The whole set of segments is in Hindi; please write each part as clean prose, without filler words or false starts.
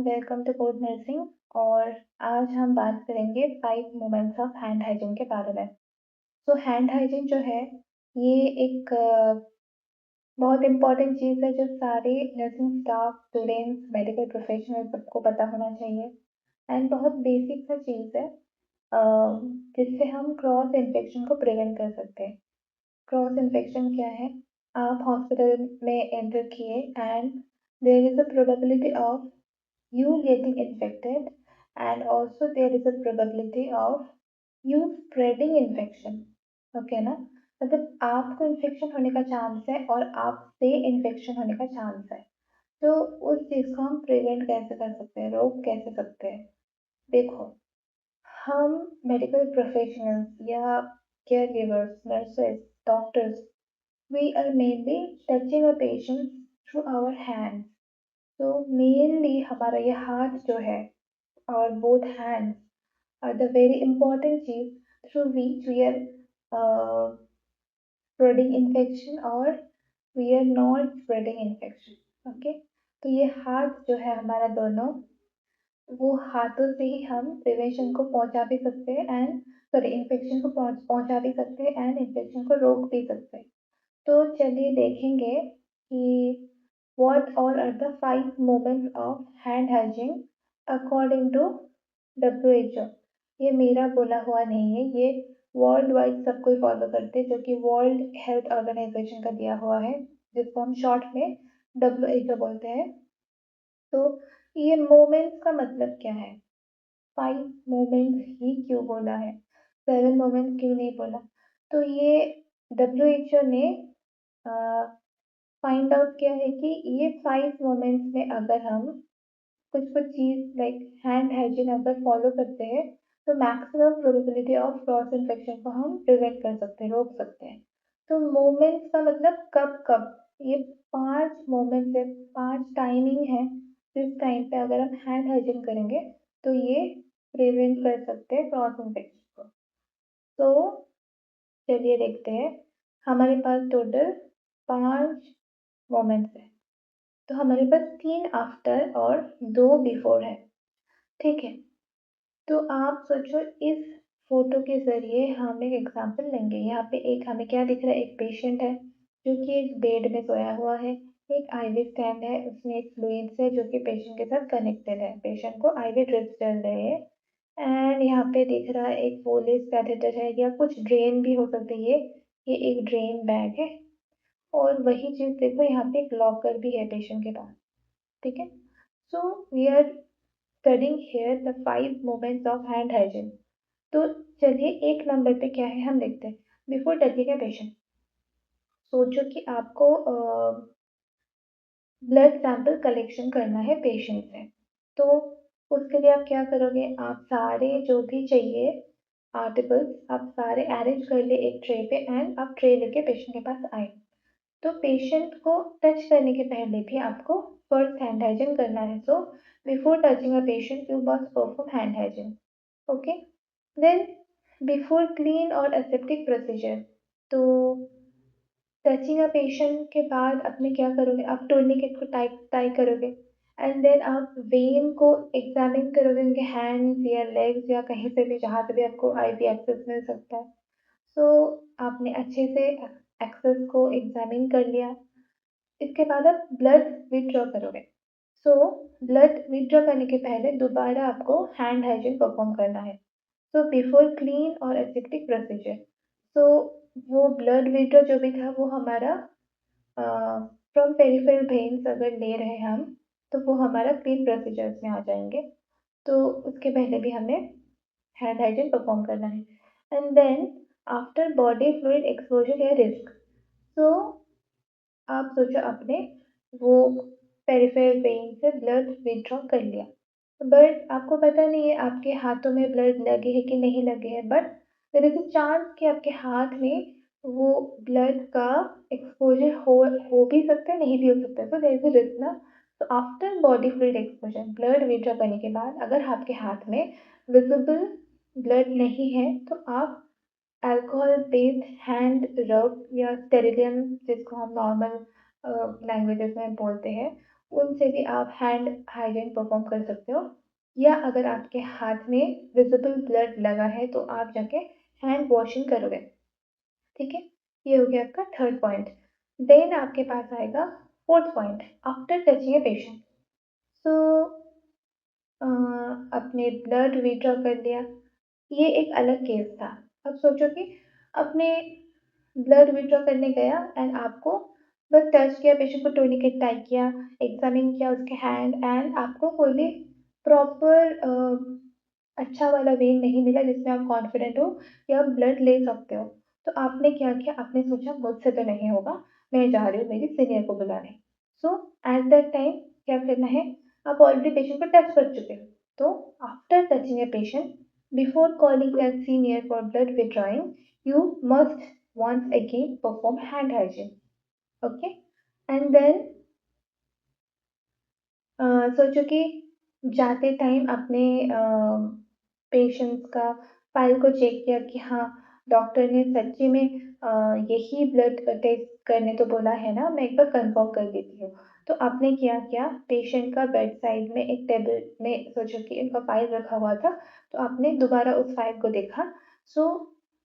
Welcome to code nursing. और आज हम बात करेंगे 5 मोमेंट्स ऑफ हैंड हाइजीन के बारे में। तो हैंड हाइजीन जो है ये एक बहुत इम्पोर्टेंट चीज़ है जो सारे nursing staff, students, medical professional सबको पता होना चाहिए। एंड बहुत बेसिक सा चीज़ है अ, जिससे हम क्रॉस इन्फेक्शन को प्रिवेंट कर सकते हैं। क्रॉस इन्फेक्शन क्या है? आप हॉस्पिटल में एंटर किए and there is a probability of you getting infected, and also there is a probability of you spreading infection। Okay ना? मतलब आपको इन्फेक्शन होने का चांस है और आपसे इन्फेक्शन होने का चांस है। तो उस चीज़ को हम प्रिवेंट कैसे कर सकते हैं, रोक कैसे सकते हैं? देखो, हम मेडिकल प्रोफेशनल्स या care givers, nurses, doctors, we are mainly touching a patient through our hands। तो मेनली हमारा ये हाथ जो है और both hands are the very important चीज through which we are uh, spreading infection or we are not spreading infection। Okay, तो ये हाथ जो है हमारा दोनों, वो हाथों से ही हम प्रिवेंशन को पहुंचा भी सकते हैं एंड सॉरी इन्फेक्शन को पहुंचा भी सकते हैं एंड इन्फेक्शन को रोक भी सकते हैं। तो चलिए देखेंगे कि what all are the 5 moments of hand hygiene according to WHO। ये मेरा बोला हुआ नहीं है, ये वर्ल्ड वाइड सब कोई फॉलो करते हैं, जो कि वर्ल्ड हेल्थ ऑर्गेनाइजेशन का दिया हुआ है, जिसको हम शॉर्ट में WHO बोलते हैं। तो ये मोमेंट्स का मतलब क्या है? 5 मोमेंट्स ही क्यों बोला है, 7 मोमेंट्स क्यों नहीं बोला? तो ये WHO ने फाइंड आउट किया है कि ये 5 मोमेंट्स में अगर हम कुछ कुछ चीज़ लाइक हैंड हाइजीन अगर फॉलो करते हैं तो maximum probability of cross infection को हम प्रिवेंट कर सकते हैं, रोक सकते हैं। तो मोमेंट्स का मतलब कब कब, ये 5 मोमेंट्स है, 5 टाइमिंग है जिस टाइम पे अगर हम हैंड हाइजीन करेंगे तो ये प्रिवेंट कर सकते हैं क्रॉस इन्फेक्शन को। तो चलिए देखते हैं, हमारे पास टोटल 5 मोमेंट्स है। तो हमारे पास 3 आफ्टर और 2 बिफोर है। ठीक है, तो आप सोचो इस फोटो के जरिए हम एक एग्जांपल लेंगे। यहाँ पे एक हमें क्या दिख रहा है, एक पेशेंट है जो कि एक बेड में सोया हुआ है, एक आईवी स्टैंड है, उसमें एक फ्लूइड्स है जो कि पेशेंट के साथ कनेक्टेड है, पेशेंट को आईवी ड्रिप्स चल रहे हैं। एंड यहाँ पे दिख रहा है एक पोलिस कैथेटर है या कुछ ड्रेन भी हो सकती है, ये एक ड्रेन बैग है। और वही चीज़ देखो, यहाँ पे एक लॉकर भी है पेशेंट के पास। ठीक है, so we are studying here the 5 moments of hand hygiene. तो चलिए एक नंबर पे क्या है हम देखते हैं, बिफोर टचिंग अ पेशेंट। सोचो कि आपको ब्लड सैंपल कलेक्शन करना है पेशेंट से। तो उसके लिए आप क्या करोगे, आप सारे जो भी चाहिए आर्टिकल्स आप सारे अरेंज कर ले एक ट्रे पे एंड आप ट्रे लेके पेशेंट के पास आए। तो पेशेंट को टच करने के पहले भी आपको फर्स्ट हैंड हाइजीन करना है। So before touching a patient you must perform hand hygiene. Okay, then before clean और एसेप्टिक प्रोसीजर। तो टचिंग अ पेशेंट के बाद अपने क्या करोगे, आप टूर्निकेट को टाई टाई करोगे एंड देन आप वेन को एग्जामिन करोगे उनके हैंड्स या लेग्स या कहीं से भी जहाँ से भी आपको आईवी एक्सेस मिल सकता है। सो आपने अच्छे से एक्सेस को एग्जामिन कर लिया। इसके बाद आप ब्लड विथड्रॉ करोगे। सो ब्लड विथड्रॉ करने के पहले दोबारा आपको हैंड हाइजीन परफॉर्म करना है। सो बिफोर क्लीन और एसेप्टिक प्रोसीजर। सो वो ब्लड विथड्रॉ जो भी था वो हमारा फ्रॉम पेरिफेरल वेन्स अगर ले रहे हैं हम, तो वो हमारा क्लीन प्रोसीजर्स में आ जाएंगे। तो उसके पहले भी हमें हैंड हाइजीन परफॉर्म करना है। And then after body fluid exposure या रिस्क। सो आप सोचो आपने वो पेरिफेरल वेन से ब्लड विथड्रॉ कर लिया, बट आपको पता नहीं है आपके हाथों में ब्लड लगे है कि नहीं लगे है, but there is a chance कि आपके हाथ में वो ब्लड का एक्सपोजर हो भी सकता है, नहीं भी हो सकता है। So there is a risk ना। तो after body fluid exposure, blood withdraw करने के बाद अगर आपके हाथ में विजिबल ब्लड नहीं है तो आप अल्कोहल बेस्ड हैंड रब या स्टेरिलियम, जिसको हम नॉर्मल लैंग्वेजेस में बोलते हैं, उनसे भी आप हैंड हाइजीन परफॉर्म कर सकते हो। या अगर आपके हाथ में विजिबल ब्लड लगा है तो आप जाके हैंड वॉशिंग करोगे। ठीक है, ये हो गया आपका थर्ड पॉइंट। देन आपके पास आएगा fourth point, after touching a patient. So अपने ब्लड विड्रॉ कर लिया, ये एक अलग केस था। अब सोचो कि अपने ब्लड विड्रॉ करने गया एंड आपको बस टच किया, पेशेंट को टोurniquet टाई किया, एग्जामिन किया उसके हैंड, एंड आपको कोई भी प्रॉपर अच्छा वाला वेन नहीं मिला जिसमें आप कॉन्फिडेंट हो कि आप ब्लड ले सकते हो। तो आपने क्या किया, आपने सोचा मुझसे तो नहीं होगा, मैं जा रही हूँ मेरी सीनियर को बुलाने। सो एट दैट टाइम क्या करना है, आप ऑलरेडी पेशेंट को टच कर चुके हो। तो after touching a patient, before calling that senior for blood withdrawing, you must once again perform hand hygiene. Okay? And then सोचो कि जाते टाइम अपने पेशेंट्स का फाइल को चेक किया कि हाँ, डॉक्टर ने सच्ची में यही ब्लड टेस्ट करने तो बोला है ना, मैं एक बार कंफर्म कर देती हूँ। तो आपने क्या किया, पेशेंट का बेड साइड में एक टेबल में सोचो कि इनका फाइल रखा हुआ था, तो आपने दोबारा उस फाइल को देखा। So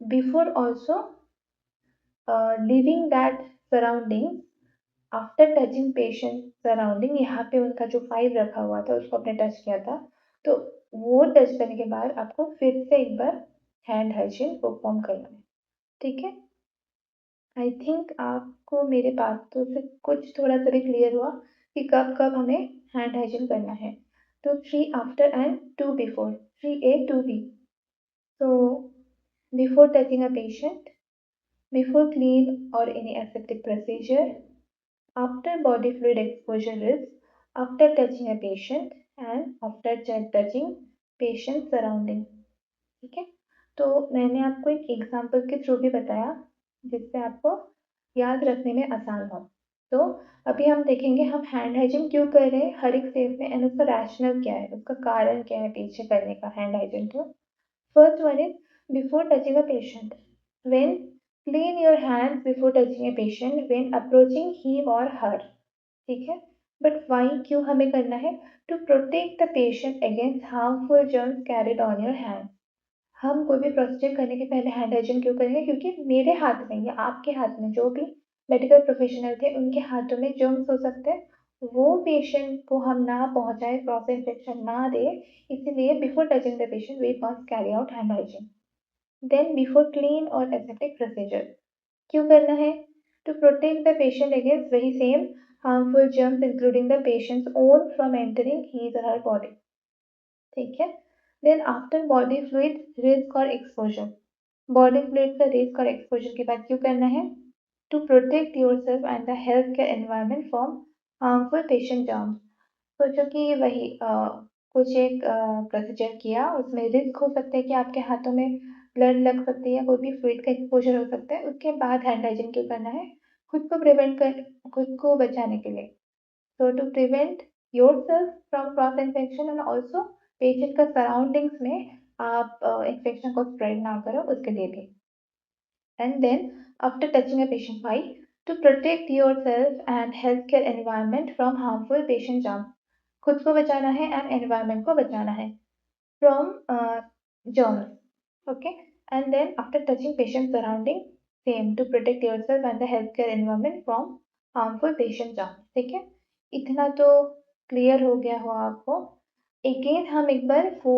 before also leaving that surrounding, after touching patient surrounding, यहाँ पे उनका जो फाइल रखा हुआ था उसको आपने टच किया था, तो वो टच करने के बाद आपको फिर से एक बार हैंड हाइजीन परफॉर्म करना है। ठीक है, आई थिंक आपको मेरे बातों से कुछ थोड़ा सा भी क्लियर हुआ कि कब कब हमें हैंड हाइजीन करना है। तो 3 after and 2 before, 3A 2B। So before touching a patient, before clean or any aseptic procedure, after body fluid exposure risk, after touching a patient and after touching patient surrounding। ठीक है, तो मैंने आपको एक एग्जाम्पल के थ्रू भी बताया जिससे आपको याद रखने में आसान हो। तो अभी हम देखेंगे हम हैंड हाइजीन क्यों कर रहे हैं हर एक स्टेज में, एंड उसका रैशनल क्या है, उसका कारण क्या है पीछे करने का हैंड हाइजीन को। First one is before touching a patient. When clean your hands before touching a patient when approaching him or her. ठीक है, बट वाई क्यों हमें करना है, to protect the patient against harmful germs carried on your hand. हम कोई भी प्रोसीजर करने के पहले हैंड हाइजीन क्यों करेंगे, क्योंकि मेरे हाथ में या आपके हाथ में, जो भी मेडिकल प्रोफेशनल थे उनके हाथों में जर्म्स हो सकते हैं, वो पेशेंट को हम ना पहुंचाए, क्रॉस इन्फेक्शन ना दे, इसीलिए before touching the patient we must carry out hand hygiene. Then before clean और एसेप्टिक प्रोसीजर क्यों करना है, to protect the patient against वही same harmful germs including the patient's own from entering his or her body। ठीक है, then after body fluid risk और एक्सपोजर, बॉडी फ्लूइड का रिस्क और एक्सपोजर के बाद क्यों करना है, to protect yourself and the health care environment from harmful patient germs. सोचो कि वही कुछ एक प्रोसीजर किया, उसमें रिस्क हो सकता है कि आपके हाथों में ब्लड लग सकती है, कोई भी फ्लूइड का एक्सपोजर हो सकता है, उसके बाद हैंड हाइजीन क्यों करना है, खुद को प्रिवेंट कर, खुद को बचाने के लिए। So to prevent yourself from cross infection and also patient का सराउंडिंग्स में आप इन्फेक्शन को स्प्रेड ना करो उसके लिए भी। And then, after touching a patient, why? To protect yourself and healthcare environment from harmful patient germs. खुद को बचाना है and environment को बचाना है from germs. Okay. And then after touching patient surrounding, same to protect yourself and the healthcare environment from harmful patient germs. ठीक है, इतना तो क्लियर हो गया हो आपको। अगेन हम एक बार वो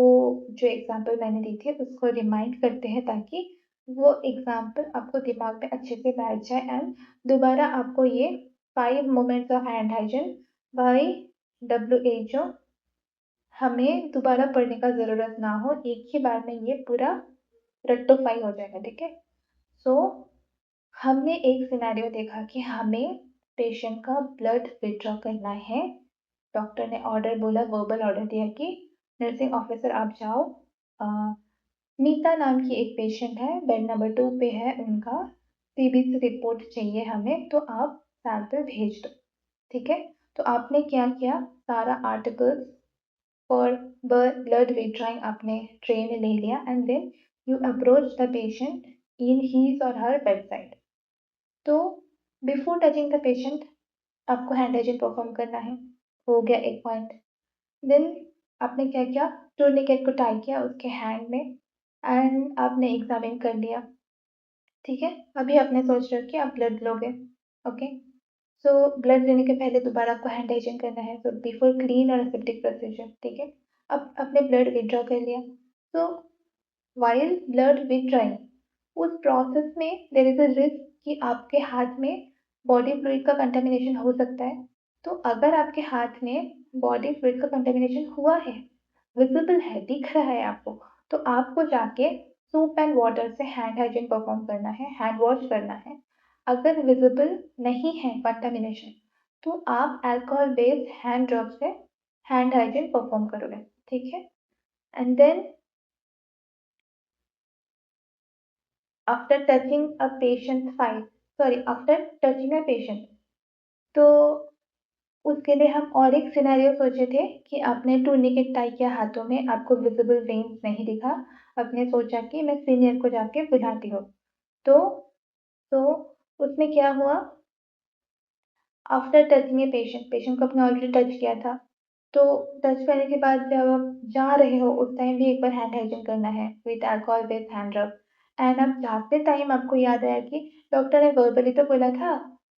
जो एग्जाम्पल मैंने दी थी उसको रिमाइंड करते हैं ताकि वो एग्जाम्पल आपको दिमाग में अच्छे से बैठ जाए, एंड दोबारा आपको ये 5 moments of hand hygiene by WHO हमें दोबारा पढ़ने का ज़रूरत ना हो, एक ही बार में ये पूरा रेक्टिफाई हो जाएगा। ठीक है, सो हमने एक सिनेरियो देखा कि हमें पेशेंट का ब्लड विड्रॉ करना है, डॉक्टर ने ऑर्डर बोला, वर्बल ऑर्डर दिया कि नर्सिंग ऑफिसर आप जाओ, नीता नाम की एक पेशेंट है, बेड नंबर 2 पे है, उनका CBC रिपोर्ट चाहिए हमें, तो आप सैंपल भेज दो। ठीक है, तो आपने क्या किया, सारा आर्टिकल्स फॉर ब्लड विड्रॉइंग आपने ट्रे में ले लिया, and then you approach the patient in his और हर बेड साइड। तो बिफोर टचिंग द पेशेंट आपको हैंड हाइजीन परफॉर्म करना है। हो गया एक पॉइंट। देन आपने क्या किया, टूर्निकेट को टाई किया उसके हैंड में एंड आपने एग्जामिन कर लिया। ठीक है, अभी आपने सोच रखा कि आप ब्लड लोगे। ओके, सो ब्लड लेने के पहले दोबारा आपको हैंड हाइजीन करना है, तो बिफोर क्लीन और एसेप्टिक प्रोसीजर। ठीक है, अब आपने ब्लड विड्रॉ कर लिया। तो वाइल ब्लड विड्रॉइंग, उस प्रोसेस में देर इज अ रिस्क कि आपके हाथ में बॉडी फ्लूइड का कंटेमिनेशन हो सकता है। तो अगर आपके हाथ में बॉडी फ्लूइड का कंटेमिनेशन हुआ है, विजिबल है, दिख रहा है आपको, तो आपको जाके सोप एंड वाटर से हैंड हाइजीन परफॉर्म करना है, हैंड वॉश करना है। अगर विजिबल नहीं है कंटेमिनेशन, तो आप अल्कोहल बेस्ड हैंड ड्रॉप से हैंड हाइजीन परफॉर्म करोगे। ठीक है, and then after touching a patient file, sorry, after touching a patient, तो उसके लिए हम और एक सिनेरियो सोचे थे कि आपने टूर्निकेट टाई किया हाथों में, आपको विजिबल वेन्स नहीं दिखा, आपने सोचा कि मैं सीनियर को जाके बुझाती हूँ। तो तो उसमें क्या हुआ, after touching a patient, patient को आपने ऑलरेडी टच किया था, तो टच करने के बाद जब आप जा रहे हो उस टाइम भी एक बार हैंड हाइजीन करना है विद अल्कोहल बेस्ड हैंड रब। एंड अब जाते टाइम आपको याद आया कि डॉक्टर ने वर्बली तो बोला था,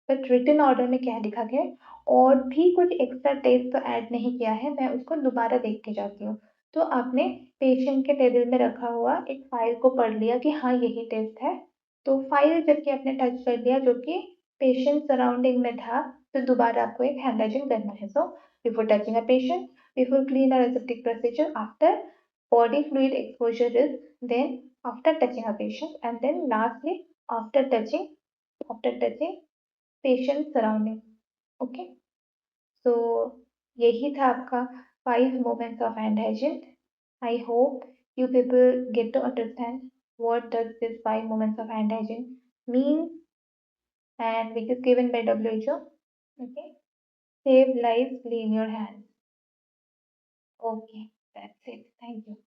बट रिटन ऑर्डर में क्या लिखा गया है, और भी कुछ एक्स्ट्रा टेस्ट तो ऐड नहीं किया है, मैं उसको दोबारा देख के जाती हूँ। तो आपने पेशेंट के टेबल में रखा हुआ एक फाइल को पढ़ लिया कि हाँ यही टेस्ट है। तो फाइल जबकि आपने टच कर लिया जो कि पेशेंट सराउंडिंग में था, तो दोबारा आपको एक हैंड हाइजीन करना है। So before touching a patient, before clean और aseptic procedure, after body fluid exposure risk, then after touching a patient, and then lastly after touching patient surrounding. Okay, so यही था आपका 5 moments of hand hygiene. I hope you people get to understand what does this 5 moments of hand hygiene mean, and which is given by WHO. Okay, save lives, clean your hands. Okay, that's it. Thank you.